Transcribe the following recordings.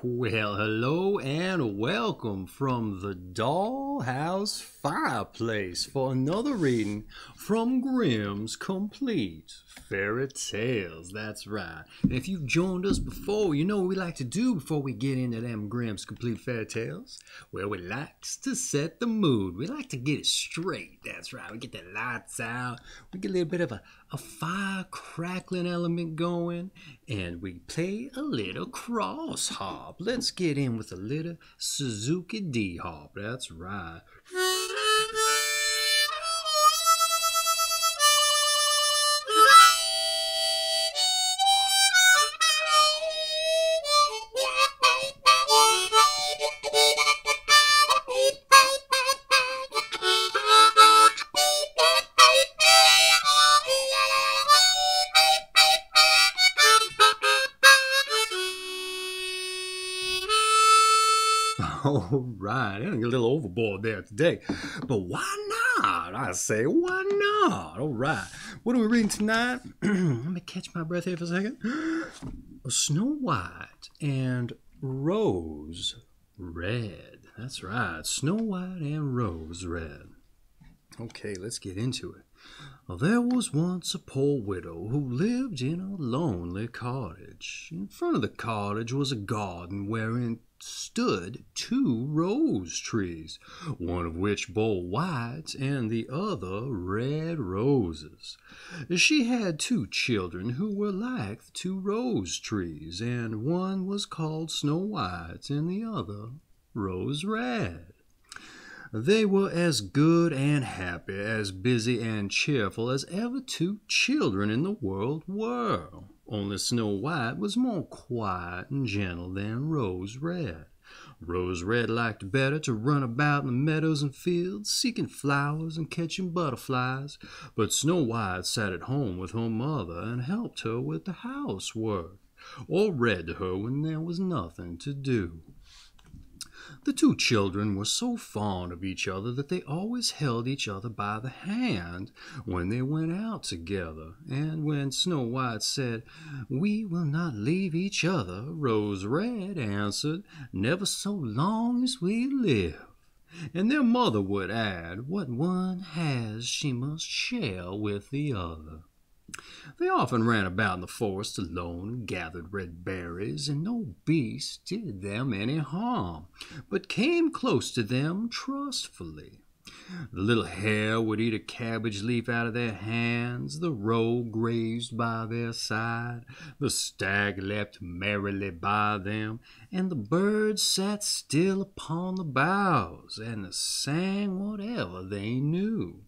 Well, hello and welcome from the Dollhouse Fiyah-place for another reading from Grimm's complete fairy tales. That's right. And if you've joined us before, you know what we like to do before we get into them Grimm's complete fairy tales. Well, we like to set the mood. We like to get it straight. That's right. We get the lights out. We get a little bit of a fire crackling element going, and we play a little Crossharp. Let's get in with a little Suzuki harp. That's right. All right, I'm a little overboard there today, but why not? I say, why not? All right, what are we reading tonight? Let me catch my breath here for a second. Snow White and Rose Red. That's right, Snow White and Rose Red. Okay, let's get into it. There was once a poor widow who lived in a lonely cottage. In front of the cottage was a garden wherein stood two rose trees, one of which bore white and the other red roses. She had two children who were like the two rose trees, and one was called Snow White and the other Rose Red. They were as good and happy, as busy and cheerful as ever two children in the world were. Only Snow White was more quiet and gentle than Rose Red. Rose Red liked better to run about in the meadows and fields, seeking flowers and catching butterflies, but Snow White sat at home with her mother and helped her with the housework, or read to her when there was nothing to do. The two children were so fond of each other that they always held each other by the hand when they went out together, and when Snow White said, "We will not leave each other," Rose Red answered, "Never so long as we live." And their mother would add, "What one has she must share with the other." They often ran about in the forest alone and gathered red berries, and no beast did them any harm, but came close to them trustfully. The little hare would eat a cabbage leaf out of their hands, the roe grazed by their side, the stag leapt merrily by them, and the birds sat still upon the boughs, and sang whatever they knew.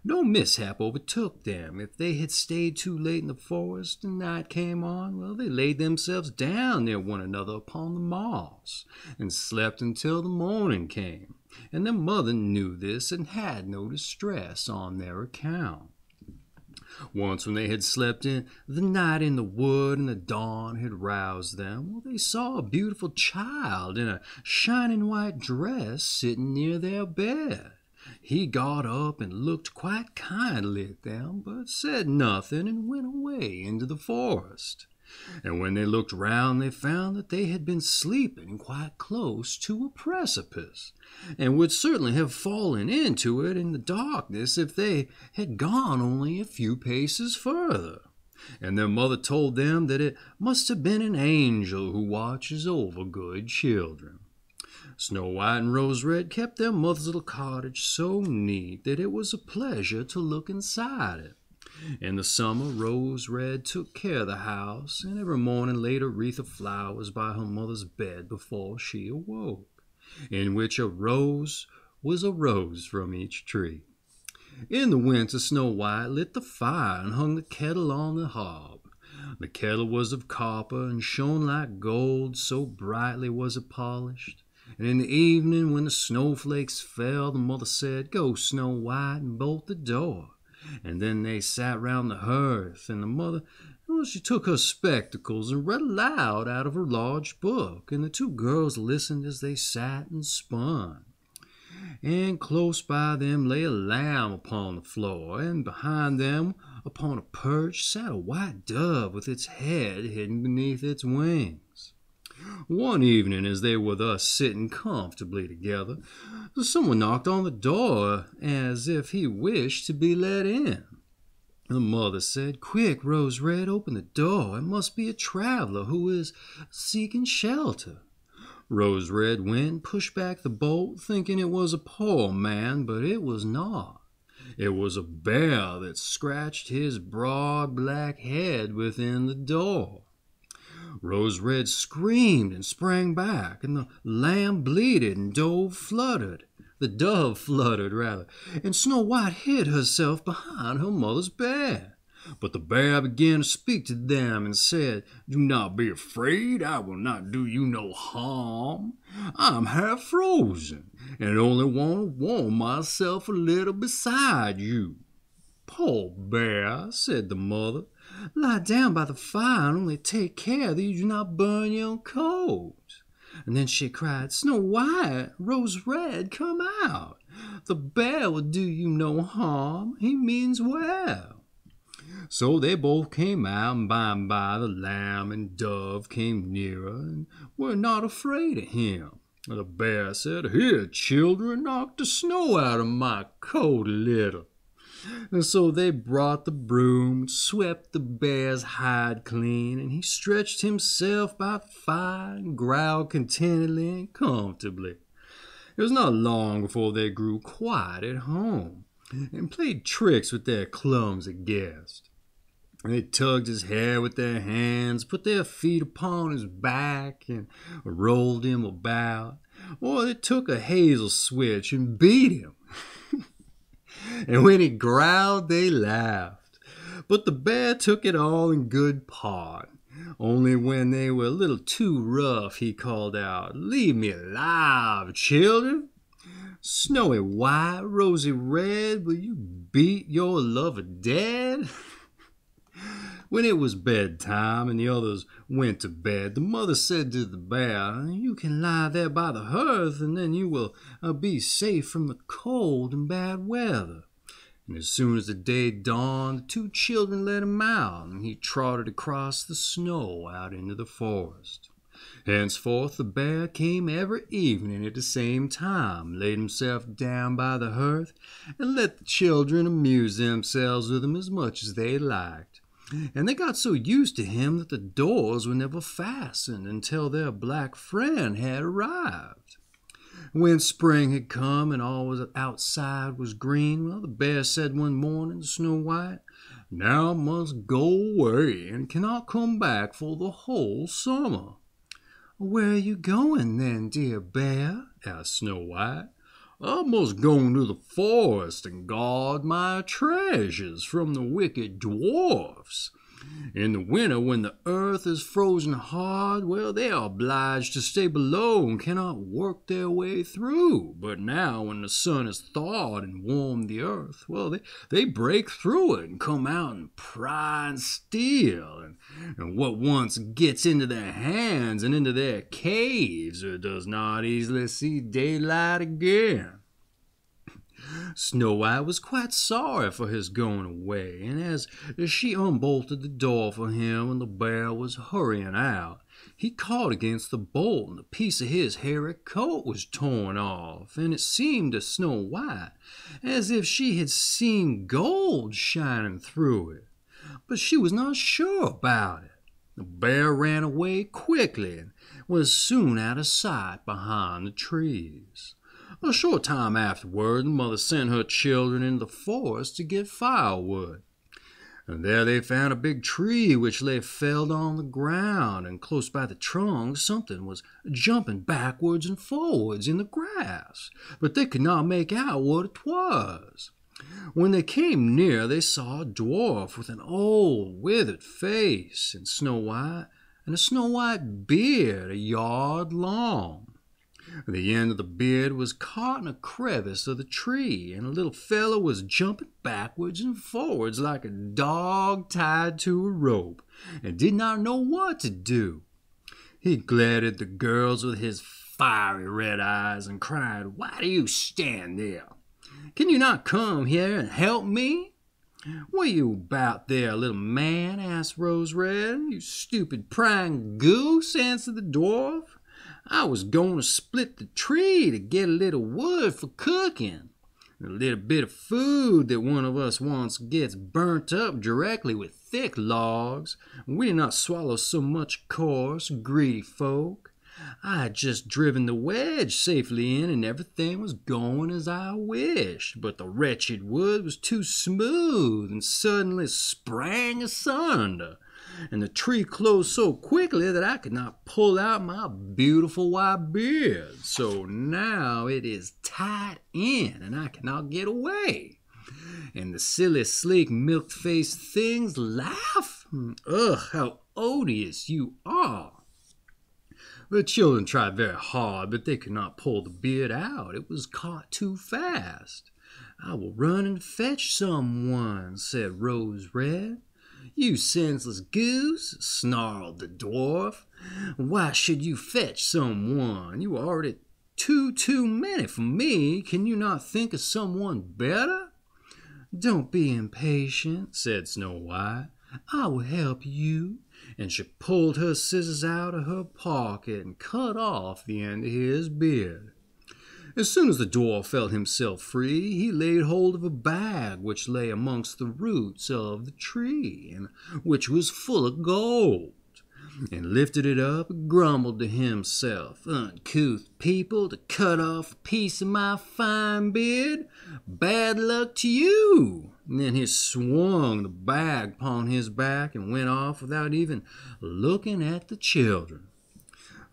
No mishap overtook them. If they had stayed too late in the forest and night came on, well, they laid themselves down near one another upon the moss and slept until the morning came, and their mother knew this and had no distress on their account. Once when they had slept in the night in the wood and the dawn had roused them, well, they saw a beautiful child in a shining white dress sitting near their bed. He got up and looked quite kindly at them, but said nothing and went away into the forest. And when they looked round, they found that they had been sleeping quite close to a precipice, and would certainly have fallen into it in the darkness if they had gone only a few paces further. And their mother told them that it must have been an angel who watches over good children. Snow White and Rose Red kept their mother's little cottage so neat that it was a pleasure to look inside it. In the summer, Rose Red took care of the house, and every morning laid a wreath of flowers by her mother's bed before she awoke, in which a rose was a rose from each tree. In the winter, Snow White lit the fire and hung the kettle on the hob. The kettle was of copper and shone like gold, so brightly was it polished. And in the evening, when the snowflakes fell, the mother said, "Go, Snow White, and bolt the door." And then they sat round the hearth, and the mother, well, she took her spectacles and read aloud out of her large book, and the two girls listened as they sat and spun. And close by them lay a lamb upon the floor, and behind them upon a perch sat a white dove with its head hidden beneath its wings. One evening, as they were thus sitting comfortably together, someone knocked on the door as if he wished to be let in. The mother said, "Quick, Rose Red, open the door. It must be a traveler who is seeking shelter." Rose Red went and pushed back the bolt, thinking it was a poor man, but it was not. It was a bear that scratched his broad black head within the door. Rose Red screamed and sprang back, and the lamb bleated and the dove fluttered, and Snow White hid herself behind her mother's bear. But the bear began to speak to them and said, "Do not be afraid, I will not do you no harm. I am half frozen, and only want to warm myself a little beside you." "Poor bear," said the mother, "lie down by the fire and only take care that you do not burn your coat." And then she cried, "Snow White, Rose Red, come out. The bear will do you no harm. He means well." So they both came out, and by the lamb and dove came nearer and were not afraid of him. The bear said, "Here, children, knock the snow out of my coat a little." And so they brought the broom, swept the bear's hide clean, and he stretched himself by the fire and growled contentedly and comfortably. It was not long before they grew quite at home, and played tricks with their clumsy guest. They tugged his hair with their hands, put their feet upon his back, and rolled him about, or they took a hazel switch and beat him. And when he growled, they laughed. But the bear took it all in good part. Only when they were a little too rough, he called out, "Leave me alive, children. Snowy White, Rosy Red, will you beat your lover dead?" When it was bedtime and the others went to bed, the mother said to the bear, "You can lie there by the hearth, and then you will be safe from the cold and bad weather." And as soon as the day dawned, the two children let him out, and he trotted across the snow out into the forest. Henceforth the bear came every evening at the same time, laid himself down by the hearth, and let the children amuse themselves with him as much as they liked. And they got so used to him that the doors were never fastened until their black friend had arrived. When spring had come and all was outside was green, well, the bear said one morning to Snow White, "Now I must go away and cannot come back for the whole summer." "Where are you going then, dear bear?" asked Snow White. "I must go into the forest and guard my treasures from the wicked dwarfs. In the winter, when the earth is frozen hard, well, they are obliged to stay below and cannot work their way through. But now, when the sun has thawed and warmed the earth, well, they break through it and come out and pry and steal. And what once gets into their hands and into their caves does not easily see daylight again." Snow White was quite sorry for his going away, and as she unbolted the door for him and the bear was hurrying out, he caught against the bolt and a piece of his hairy coat was torn off, and it seemed to Snow White as if she had seen gold shining through it, but she was not sure about it. The bear ran away quickly and was soon out of sight behind the trees. A short time afterward, the mother sent her children into the forest to get firewood. And there they found a big tree which lay felled on the ground, and close by the trunk something was jumping backwards and forwards in the grass, but they could not make out what it was. When they came near, they saw a dwarf with an old withered face and a snow white beard a yard long. The end of the beard was caught in a crevice of the tree, and a little fellow was jumping backwards and forwards like a dog tied to a rope, and did not know what to do. He glared at the girls with his fiery red eyes and cried, "Why do you stand there? Can you not come here and help me?" "What you about there, little man?" asked Rose Red. "You stupid prying goose," answered the dwarf. "I was going to split the tree to get a little wood for cooking. A little bit of food that one of us wants gets burnt up directly with thick logs. We did not swallow so much coarse, greedy folk. I had just driven the wedge safely in, and everything was going as I wished, but the wretched wood was too smooth and suddenly sprang asunder, and the tree closed so quickly that I could not pull out my beautiful white beard. So now it is tied in, and I cannot get away. And the silly, sleek, milk-faced things laugh. Ugh, how odious you are." The children tried very hard, but they could not pull the beard out. It was caught too fast. "I will run and fetch someone," said Rose Red. "You senseless goose," snarled the dwarf. "Why should you fetch someone? You are already too many for me. Can you not think of someone better?" "Don't be impatient," said Snow White. "I will help you." And she pulled her scissors out of her pocket and cut off the end of his beard. As soon as the dwarf felt himself free, he laid hold of a bag which lay amongst the roots of the tree, and which was full of gold, and lifted it up and grumbled to himself, "Uncouth people, to cut off a piece of my fine beard! Bad luck to you!" And then he swung the bag upon his back and went off without even looking at the children.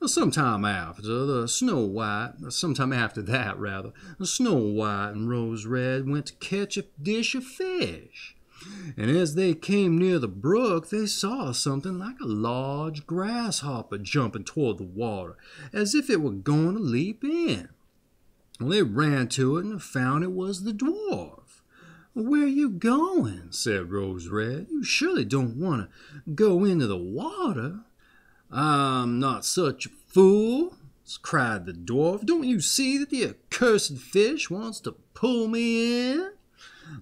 Sometime after that, Snow White and Rose Red went to catch a dish of fish. And as they came near the brook, they saw something like a large grasshopper jumping toward the water, as if it were going to leap in. Well, they ran to it and found it was the dwarf. "Where are you going?" said Rose Red. "You surely don't want to go into the water." "I'm not such a fool," cried the dwarf. "Don't you see that the accursed fish wants to pull me in?"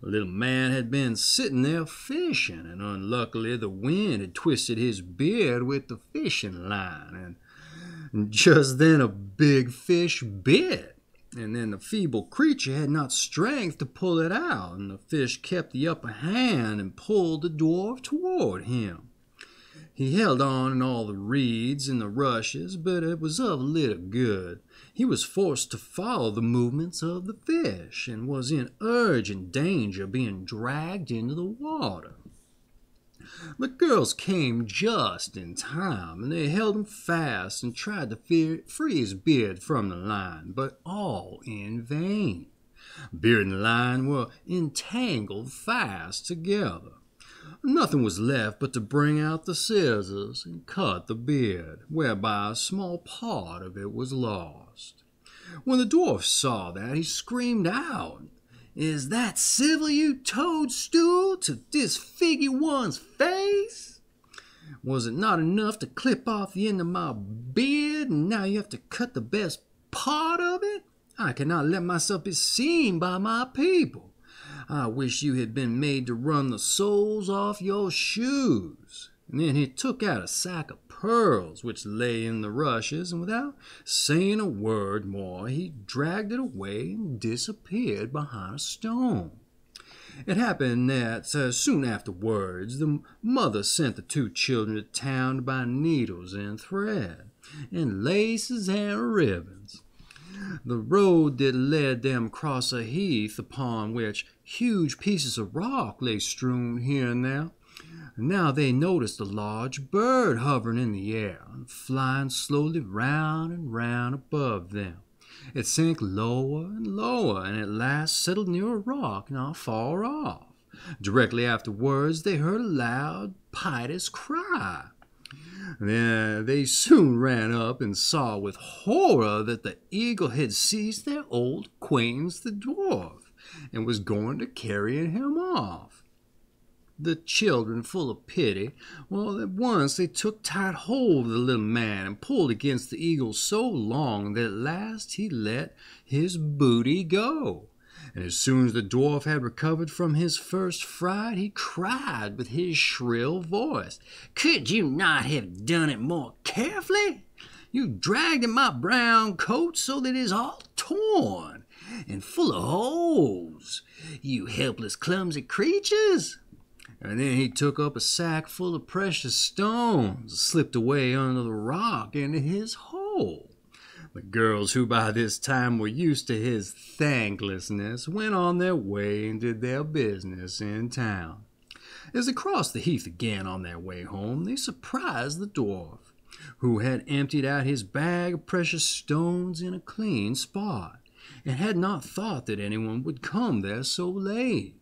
The little man had been sitting there fishing, and unluckily the wind had twisted his beard with the fishing line, and just then a big fish bit. And then the feeble creature had not strength to pull it out, and the fish kept the upper hand and pulled the dwarf toward him. He held on in all the reeds and the rushes, but it was of little good. He was forced to follow the movements of the fish, and was in urgent danger of being dragged into the water. The girls came just in time, and they held him fast and tried to free his beard from the line, but all in vain. Beard and line were entangled fast together. Nothing was left but to bring out the scissors and cut the beard, whereby a small part of it was lost. When the dwarf saw that, he screamed out, "Is that civil, you toadstool, to disfigure one's face? Was it not enough to clip off the end of my beard, and now you have to cut the best part of it? I cannot let myself be seen by my people. I wish you had been made to run the soles off your shoes." And then he took out a sack of pearls which lay in the rushes, and without saying a word more, he dragged it away and disappeared behind a stone. It happened that soon afterwards the mother sent the two children to town to buy needles and thread, and laces and ribbons. The road that led them across a heath upon which huge pieces of rock lay strewn here and there. Now they noticed a large bird hovering in the air, and flying slowly round and round above them. It sank lower and lower, and at last settled near a rock not far off. Directly afterwards they heard a loud, piteous cry. They soon ran up and saw with horror that the eagle had seized their old acquaintance the dwarf, and was going to carry him off. The children, full of pity, at once they took tight hold of the little man and pulled against the eagle so long that at last he let his booty go. And as soon as the dwarf had recovered from his first fright, he cried with his shrill voice, "Could you not have done it more carefully? You dragged at my brown coat so that it is all torn and full of holes, you helpless, clumsy creatures." And then he took up a sack full of precious stones, slipped away under the rock into his hole. The girls, who by this time were used to his thanklessness, went on their way and did their business in town. As they crossed the heath again on their way home, they surprised the dwarf, who had emptied out his bag of precious stones in a clean spot, and had not thought that anyone would come there so late.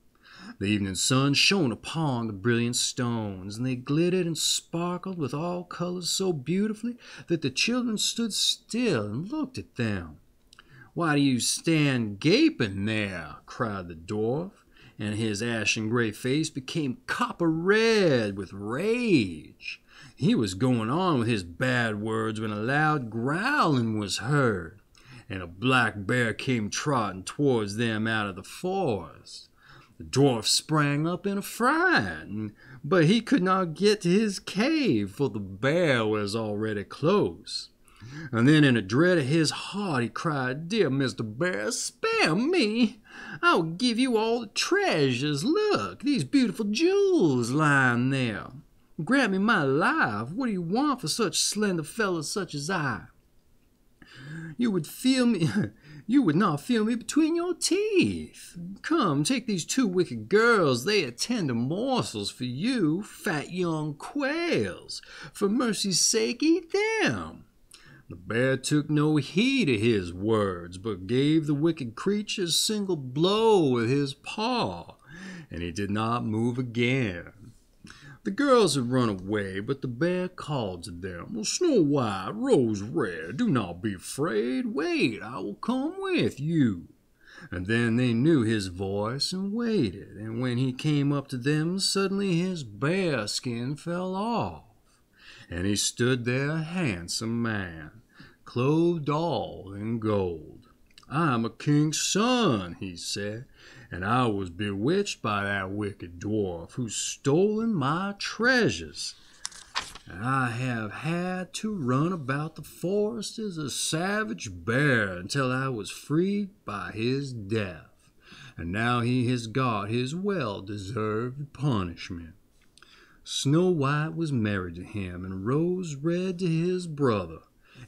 The evening sun shone upon the brilliant stones, and they glittered and sparkled with all colors so beautifully that the children stood still and looked at them. "Why do you stand gaping there?" cried the dwarf, and his ashen gray face became copper red with rage. He was going on with his bad words when a loud growling was heard, and a black bear came trotting towards them out of the forest. The dwarf sprang up in a fright, but he could not get to his cave, for the bear was already close. And then in a dread of his heart he cried, "Dear Mr. Bear, spare me. I will give you all the treasures. Look, these beautiful jewels lying there. Grant me my life. What do you want for such slender fellows such as I? You would not feel me between your teeth. Come, take these two wicked girls. They are tender morsels for you, fat young quails. For mercy's sake, eat them." The bear took no heed of his words, but gave the wicked creature a single blow with his paw, and he did not move again. The girls had run away, but the bear called to them, "Snow White, Rose Red, do not be afraid. Wait, I will come with you." And then they knew his voice and waited, and when he came up to them, suddenly his bear skin fell off, and he stood there a handsome man, clothed all in gold. "I am a king's son," he said, "and I was bewitched by that wicked dwarf who's stolen my treasures. And I have had to run about the forest as a savage bear until I was freed by his death. And now he has got his well-deserved punishment." Snow White was married to him, and Rose Red to his brother,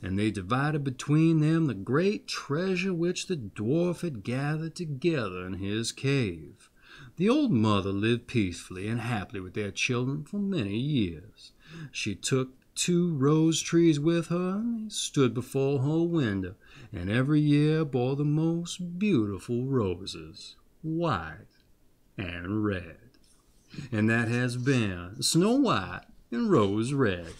and they divided between them the great treasure which the dwarf had gathered together in his cave. The old mother lived peacefully and happily with their children for many years. She took 2 rose trees with her, and they stood before her window, and every year bore the most beautiful roses, white and red. And that has been Snow White and Rose Red,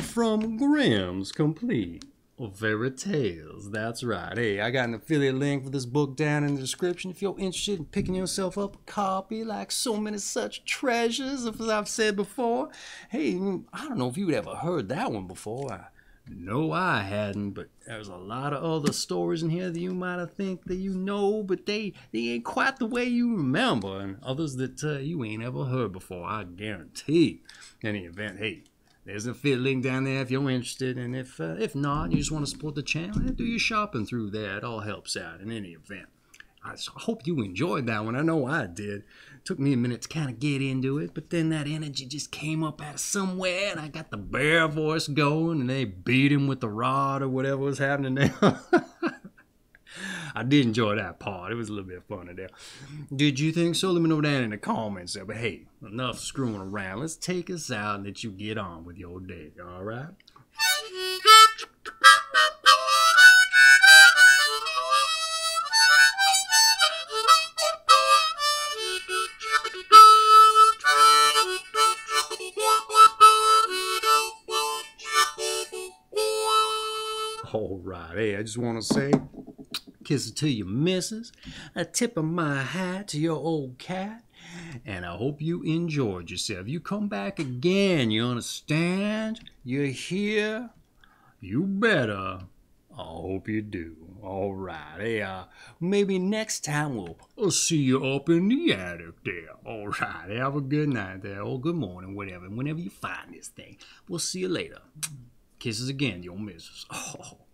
from Grimm's Complete Fairy Tales. That's right. Hey, I got an affiliate link for this book down in the description if you're interested in picking yourself up a copy like so many such treasures, as I've said before. Hey, I don't know if you'd ever heard that one before. No, I hadn't, but there's a lot of other stories in here that you might have think that you know, but they ain't quite the way you remember, and others that you ain't ever heard before, I guarantee. In any event, hey, there's an affiliate link down there if you're interested, and if not, you just want to support the channel, do your shopping through there. It all helps out in any event. I hope you enjoyed that one. I know I did. Took me a minute to kind of get into it, but then that energy just came up out of somewhere, and I got the bear voice going, and they beat him with the rod or whatever was happening there. I did enjoy that part. It was a little bit funny there. Did you think so? Let me know down in the comments there. But hey, enough screwing around. Let's take us out and let you get on with your day, all right? All right. Hey, I just want to say, kisses to your missus, a tip of my hat to your old cat, and I hope you enjoyed yourself. You come back again, you understand? You're here? You better. I hope you do. All right. Hey, maybe next time we'll see you up in the attic there. All right. Have a good night there, or good morning, whatever. Whenever you find this thing, we'll see you later. Kisses again, your missus. Oh.